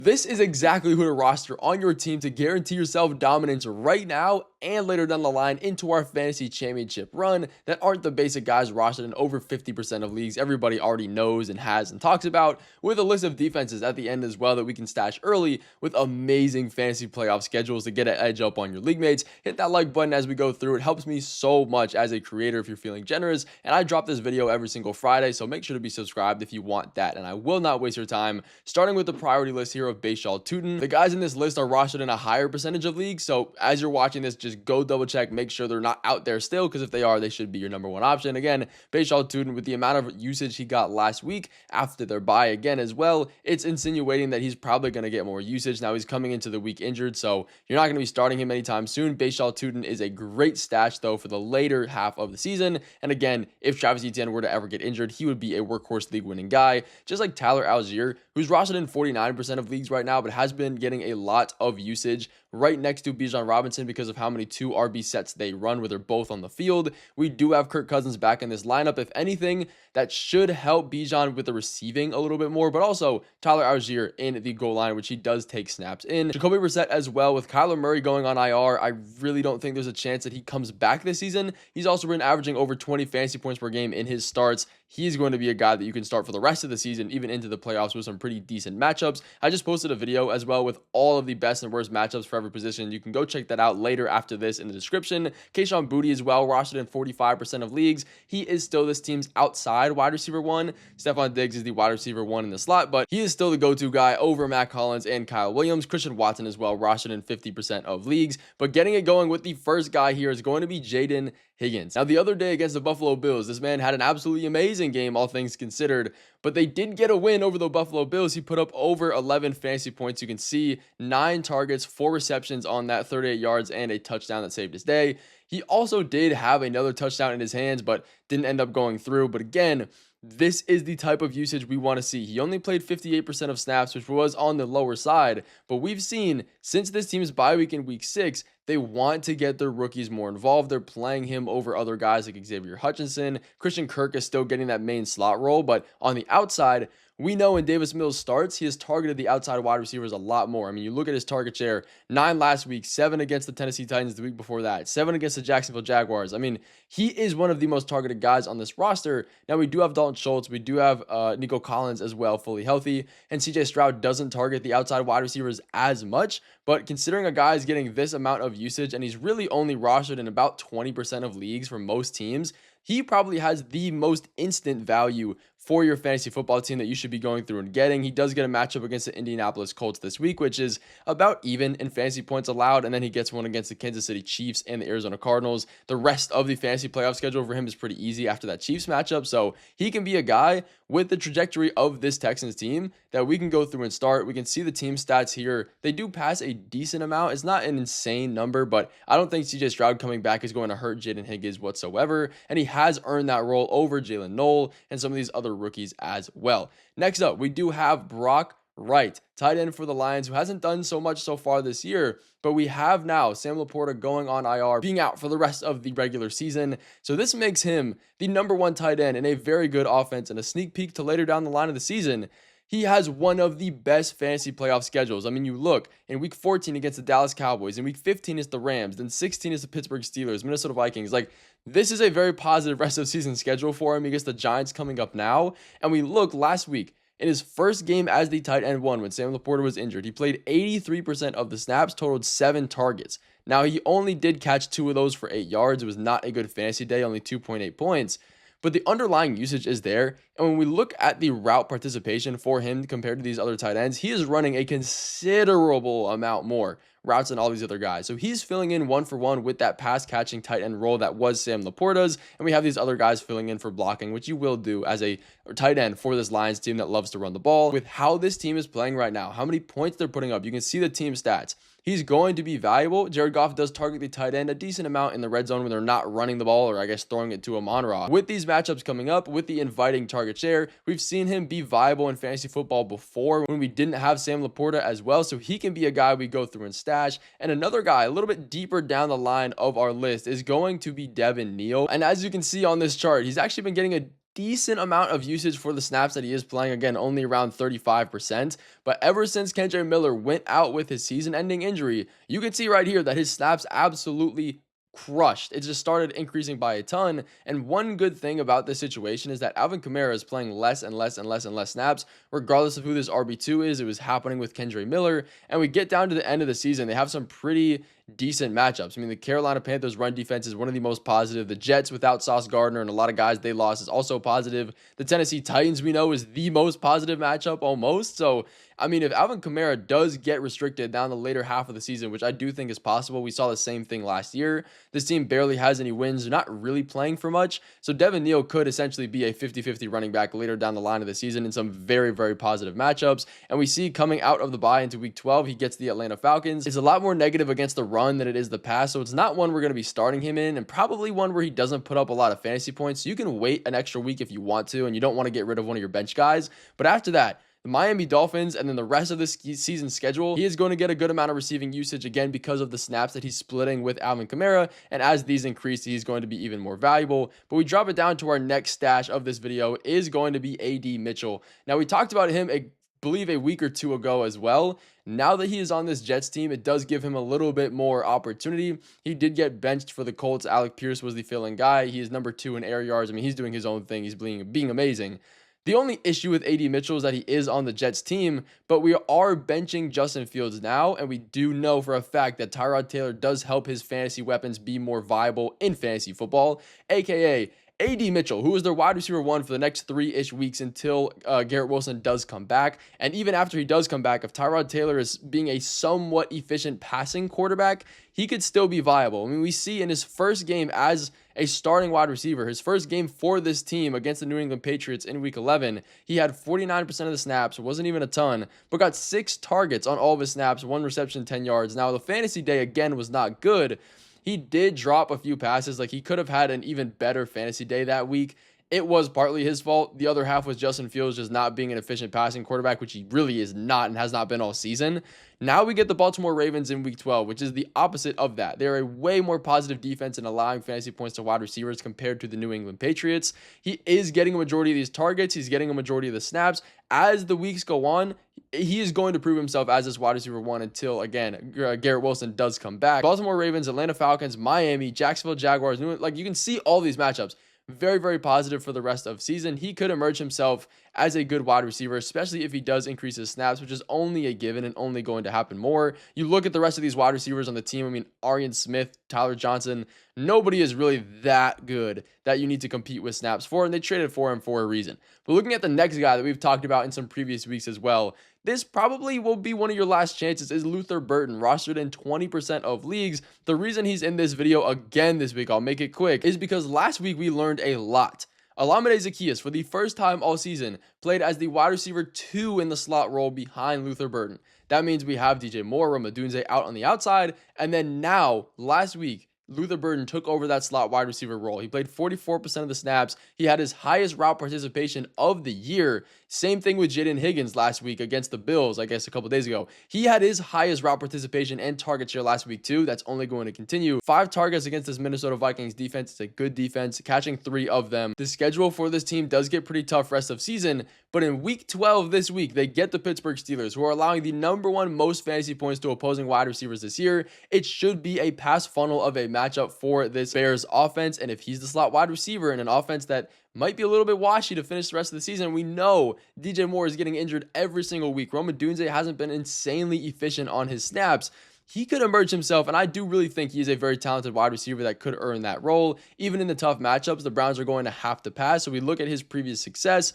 This is exactly who to roster on your team to guarantee yourself dominance right now and later down the line into our fantasy championship run that aren't the basic guys rostered in over 50% of leagues everybody already knows and has and talks about, with a list of defenses at the end as well that we can stash early with amazing fantasy playoff schedules to get an edge up on your league mates. Hit that like button as we go through. It helps me so much as a creator if you're feeling generous, and I drop this video every single Friday, so make sure to be subscribed if you want that, and I will not waste your time. Starting with the priority list here of Bashaw Tootin. The guys in this list are rostered in a higher percentage of leagues, so as you're watching this, just go double check, make sure they're not out there still, because if they are, they should be your number one option. Again, Bashaw Tootin, with the amount of usage he got last week after their bye again as well, it's insinuating that he's probably going to get more usage. Now he's coming into the week injured, so you're not going to be starting him anytime soon. Bashaw Tootin is a great stash though for the later half of the season, and again, if Travis Etienne were to ever get injured, he would be a workhorse league winning guy, just like Tyler Algier, who's rostered in 49% of leagues right now, but has been getting a lot of usage right next to Bijan Robinson because of how many 2 RB sets they run where they're both on the field. We do have Kirk Cousins back in this lineup. If anything, that should help Bijan with the receiving a little bit more, but also Tyler Algier in the goal line, which he does take snaps in. Jacoby Brissett as well. With Kyler Murray going on IR, I really don't think there's a chance that he comes back this season. He's also been averaging over 20 fantasy points per game in his starts. He's going to be a guy that you can start for the rest of the season, even into the playoffs, with some pretty decent matchups. I just posted a video as well with all of the best and worst matchups for every position. You can go check that out later after this in the description. Kayshon Boutte as well, rostered in 45% of leagues. He is still this team's outside wide receiver one. Stephon Diggs is the wide receiver one in the slot, but he is still the go-to guy over Matt Collins and Kyle Williams. Christian Watson as well, rostered in 50% of leagues. But getting it going with the first guy here is going to be Jaden Higgins. Now, the other day against the Buffalo Bills, this man had an absolutely amazing game, all things considered, but they did get a win over the Buffalo Bills. He put up over 11 fantasy points. You can see 9 targets, 4 receptions on that, 38 yards, and a touchdown that saved his day. He also did have another touchdown in his hands, but didn't end up going through. But again, this is the type of usage we want to see. He only played 58% of snaps, which was on the lower side, but we've seen since this team's bye week in week 6, they want to get their rookies more involved. They're playing him over other guys like Xavier Hutchinson. Christian Kirk is still getting that main slot role, but on the outside, we know when Davis Mills starts, he has targeted the outside wide receivers a lot more. I mean, you look at his target share, 9 last week, 7 against the Tennessee Titans the week before that, 7 against the Jacksonville Jaguars. I mean, he is one of the most targeted guys on this roster. Now, we do have Dalton Schultz. We do have Nico Collins as well, fully healthy. And CJ Stroud doesn't target the outside wide receivers as much. But considering a guy is getting this amount of usage and he's really only rostered in about 20% of leagues for most teams, he probably has the most instant value for your fantasy football team that you should be going through and getting. He does get a matchup against the Indianapolis Colts this week, which is about even in fantasy points allowed, and then he gets one against the Kansas City Chiefs and the Arizona Cardinals. The rest of the fantasy playoff schedule for him is pretty easy after that Chiefs matchup, so he can be a guy with the trajectory of this Texans team that we can go through and start. We can see the team stats here. They do pass a decent amount. It's not an insane number, but I don't think CJ Stroud coming back is going to hurt Jaden Higgins whatsoever, and he has earned that role over Jalen Noel and some of these other rookies as well. Next up, we do have Brock Wright, tight end for the Lions, who hasn't done so much so far this year, but we have now Sam Laporta going on IR, being out for the rest of the regular season. So this makes him the number 1 tight end in a very good offense, and a sneak peek to later down the line of the season. He has one of the best fantasy playoff schedules. I mean, you look, in week 14 against the Dallas Cowboys, in week 15 is the Rams, then 16 is the Pittsburgh Steelers, Minnesota Vikings. Like, this is a very positive rest of season schedule for him. He gets the Giants coming up now. And we look last week, in his first game as the tight end one, when Sam Laporta was injured, he played 83% of the snaps, totaled 7 targets. Now, he only did catch 2 of those for 8 yards. It was not a good fantasy day, only 2.8 points. But the underlying usage is there. And when we look at the route participation for him compared to these other tight ends, he is running a considerable amount more routes than all these other guys. So he's filling in one for one with that pass catching tight end role that was Sam Laporta's. And we have these other guys filling in for blocking, which you will do as a tight end for this Lions team that loves to run the ball. With how this team is playing right now, how many points they're putting up, you can see the team stats. He's going to be valuable. Jared Goff does target the tight end a decent amount in the red zone when they're not running the ball, or I guess throwing it to Amon-Ra. With these matchups coming up, with the inviting target share, we've seen him be viable in fantasy football before when we didn't have Sam Laporta as well, so he can be a guy we go through and stash. And another guy a little bit deeper down the line of our list is going to be Devin Neal. And as you can see on this chart, he's actually been getting a decent amount of usage for the snaps that he is playing. Again, only around 35%. But ever since Kendre Miller went out with his season-ending injury, you can see right here that his snaps absolutely crushed. It just started increasing by a ton. And one good thing about this situation is that Alvin Kamara is playing less and less and less and less snaps, regardless of who this RB2 is. It was happening with Kendre Miller. And we get down to the end of the season, they have some pretty decent matchups. I mean, the Carolina Panthers run defense is one of the most positive. The Jets without Sauce Gardner and a lot of guys they lost is also positive. The Tennessee Titans, we know, is the most positive matchup almost. So, I mean, if Alvin Kamara does get restricted down the later half of the season, which I do think is possible, we saw the same thing last year. This team barely has any wins. They're not really playing for much. So Devin Neal could essentially be a 50-50 running back later down the line of the season in some very, very positive matchups. And we see coming out of the bye into week 12, he gets the Atlanta Falcons. It's a lot more negative against the run than it is the pass. So it's not one we're going to be starting him in, and probably one where he doesn't put up a lot of fantasy points. So you can wait an extra week if you want to, and you don't want to get rid of one of your bench guys. But after that, the Miami Dolphins and then the rest of this season schedule, he is going to get a good amount of receiving usage again because of the snaps that he's splitting with Alvin Kamara. And as these increase, he's going to be even more valuable. But we drop it down to our next stash of this video is going to be AD Mitchell. Now, we talked about him, I believe, a week or two ago as well. Now that he is on this Jets team, it does give him a little bit more opportunity. He did get benched for the Colts. Alec Pierce was the fill-in guy. He is number 2 in air yards. I mean, he's doing his own thing. He's being amazing. The only issue with AD Mitchell is that he is on the Jets team, but we are benching Justin Fields now, and we do know for a fact that Tyrod Taylor does help his fantasy weapons be more viable in fantasy football, aka AD Mitchell, who is their wide receiver 1 for the next 3-ish weeks until Garrett Wilson does come back. And even after he does come back, if Tyrod Taylor is being a somewhat efficient passing quarterback, he could still be viable. I mean, we see in his first game as a starting wide receiver, his first game for this team against the New England Patriots in week 11, he had 49% of the snaps, wasn't even a ton, but got 6 targets on all of his snaps, 1 reception, 10 yards. Now, the fantasy day, again, was not good. He did drop a few passes. Like, he could have had an even better fantasy day that week. It was partly his fault. The other half was Justin Fields just not being an efficient passing quarterback, which he really is not and has not been all season. Now we get the Baltimore Ravens in week 12, which is the opposite of that. They're a way more positive defense in allowing fantasy points to wide receivers compared to the New England Patriots. He is getting a majority of these targets. He's getting a majority of the snaps. As the weeks go on, he is going to prove himself as this wide receiver 1 until, again, Garrett Wilson does come back. Baltimore Ravens, Atlanta Falcons, Miami, Jacksonville Jaguars. Like, you can see all these matchups. Very, very positive for the rest of season. He could emerge himself as a good wide receiver, especially if he does increase his snaps, which is only a given and only going to happen more. You look at the rest of these wide receivers on the team. I mean, Arian Smith, Tyler Johnson, nobody is really that good that you need to compete with snaps for, and they traded for him for a reason. But looking at the next guy that we've talked about in some previous weeks as well, this probably will be one of your last chances, is Luther Burton, rostered in 20% of leagues. The reason he's in this video again this week, I'll make it quick, is because last week we learned a lot. Olamide Zaccheaus, for the first time all season, played as the wide receiver 2 in the slot role behind Luther Burton. That means we have DJ Moore, Rome Odunze out on the outside, and then now, last week, Luther Burton took over that slot wide receiver role. He played 44% of the snaps. He had his highest route participation of the year. Same thing with Jaden Higgins last week against the Bills, I guess a couple days ago. He had his highest route participation and target share last week too. That's only going to continue. 5 targets against this Minnesota Vikings defense. It's a good defense, catching 3 of them. The schedule for this team does get pretty tough rest of season, but in week 12 this week, they get the Pittsburgh Steelers, who are allowing the #1 most fantasy points to opposing wide receivers this year. It should be a pass funnel of a matchup for this Bears offense, and if he's the slot wide receiver in an offense that might be a little bit washy to finish the rest of the season, we know DJ Moore is getting injured every single week. Rome Odunze hasn't been insanely efficient on his snaps. He could emerge himself, and I do really think he is a very talented wide receiver that could earn that role. Even in the tough matchups, the Browns are going to have to pass, so we look at his previous success.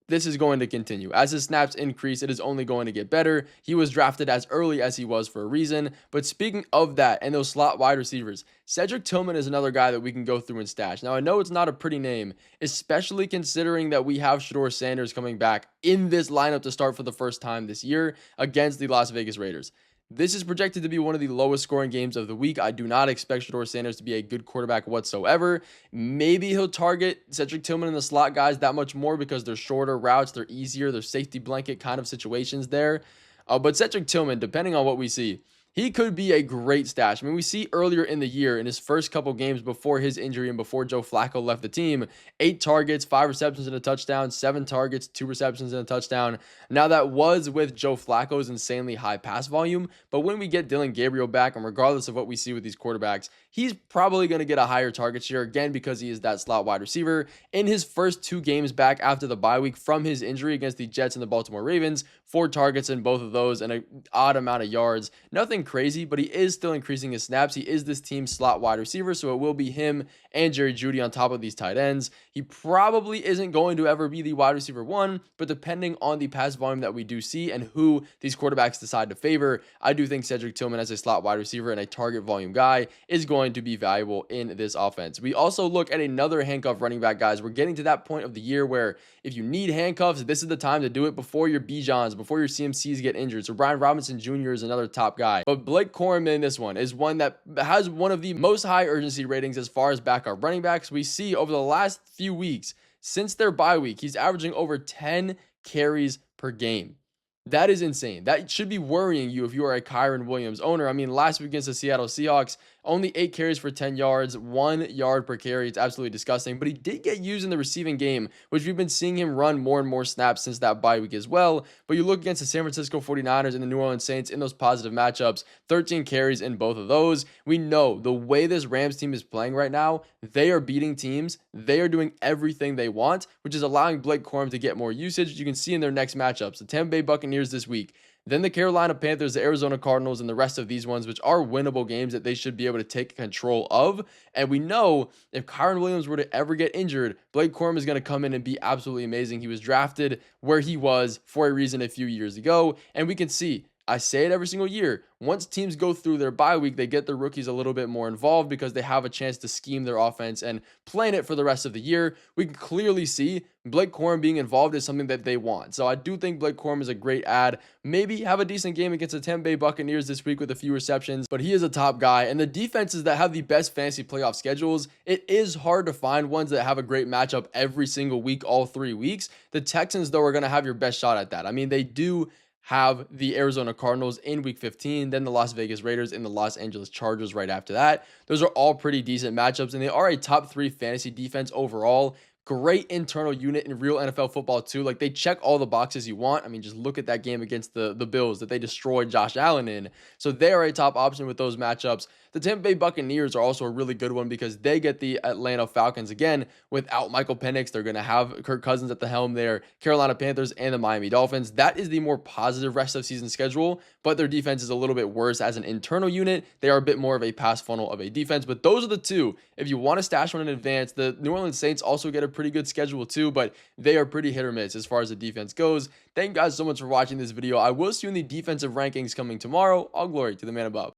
This is going to continue. As his snaps increase, it is only going to get better. He was drafted as early as he was for a reason. But speaking of that and those slot wide receivers, Cedric Tillman is another guy that we can go through and stash. Now, I know it's not a pretty name, especially considering that we have Shedeur Sanders coming back in this lineup to start for the first time this year against the Las Vegas Raiders. This is projected to be one of the lowest scoring games of the week. I do not expect Shedeur Sanders to be a good quarterback whatsoever. Maybe he'll target Cedric Tillman and the slot guys that much more because they're shorter routes, they're easier, they're safety blanket kind of situations there. But Cedric Tillman, depending on what we see, He could be a great stash. I mean, we see earlier in the year, in his first couple games before his injury and before Joe Flacco left the team, 8 targets, 5 receptions and a touchdown, 7 targets, 2 receptions and a touchdown. Now, that was with Joe Flacco's insanely high pass volume, but when we get Dylan Gabriel back, and regardless of what we see with these quarterbacks, he's probably going to get a higher target share again because he is that slot wide receiver. In his first 2 games back after the bye week from his injury against the Jets and the Baltimore Ravens, 4 targets in both of those and an odd amount of yards. Nothing crazy, but he is still increasing his snaps. He is this team's slot wide receiver, so it will be him and Jerry Jeudy on top of these tight ends. He probably isn't going to ever be the wide receiver 1, but depending on the pass volume that we do see and who these quarterbacks decide to favor, I do think Cedric Tillman as a slot wide receiver and a target volume guy is going to be valuable in this offense. We also look at another handcuff running back, guys. We're getting to that point of the year where if you need handcuffs, this is the time to do it before your Bijans, before your CMCs get injured. So Brian Robinson Jr. is another top guy. But Blake Corum in this one is one that has one of the most high urgency ratings as far as backup running backs. We see over the last few weeks, since their bye week, he's averaging over 10 carries per game. That is insane. That should be worrying you if you are a Kyron Williams owner. I mean, last week against the Seattle Seahawks, only 8 carries for 10 yards, 1 yard per carry. It's absolutely disgusting, but he did get used in the receiving game, which we've been seeing him run more and more snaps since that bye week as well. But you look against the San Francisco 49ers and the New Orleans Saints in those positive matchups, 13 carries in both of those. We know the way this Rams team is playing right now, they are beating teams. They are doing everything they want, which is allowing Blake Corum to get more usage. You can see in their next matchups, the Tampa Bay Buccaneers this week, then the Carolina Panthers, the Arizona Cardinals, and the rest of these ones, which are winnable games that they should be able to take control of. And we know if Kyron Williams were to ever get injured, Blake Corum is going to come in and be absolutely amazing. He was drafted where he was for a reason a few years ago. And we can see, I say it every single year, once teams go through their bye week, they get their rookies a little bit more involved because they have a chance to scheme their offense and plan it for the rest of the year. We can clearly see Blake Corum being involved is something that they want. So I do think Blake Corum is a great add. Maybe have a decent game against the Tampa Bay Buccaneers this week with a few receptions, but he is a top guy. And the defenses that have the best fantasy playoff schedules, it is hard to find ones that have a great matchup every single week, all 3 weeks. The Texans, though, are going to have your best shot at that. I mean, they do have the Arizona Cardinals in week 15, then the Las Vegas Raiders and the Los Angeles Chargers right after that. Those are all pretty decent matchups, and they are a top 3 fantasy defense overall. Great internal unit in real NFL football too. Like, they check all the boxes you want. I mean, just look at that game against the Bills that they destroyed Josh Allen in. So they are a top option with those matchups. The Tampa Bay Buccaneers are also a really good one because they get the Atlanta Falcons again without Michael Penix. They're going to have Kirk Cousins at the helm there, Carolina Panthers, and the Miami Dolphins. That is the more positive rest of season schedule, but their defense is a little bit worse as an internal unit. They are a bit more of a pass funnel of a defense, but those are the two. If you want to stash one in advance, the New Orleans Saints also get a pretty good schedule too, but they are pretty hit or miss as far as the defense goes. Thank you guys so much for watching this video. I will see you in the defensive rankings coming tomorrow. All glory to the man above.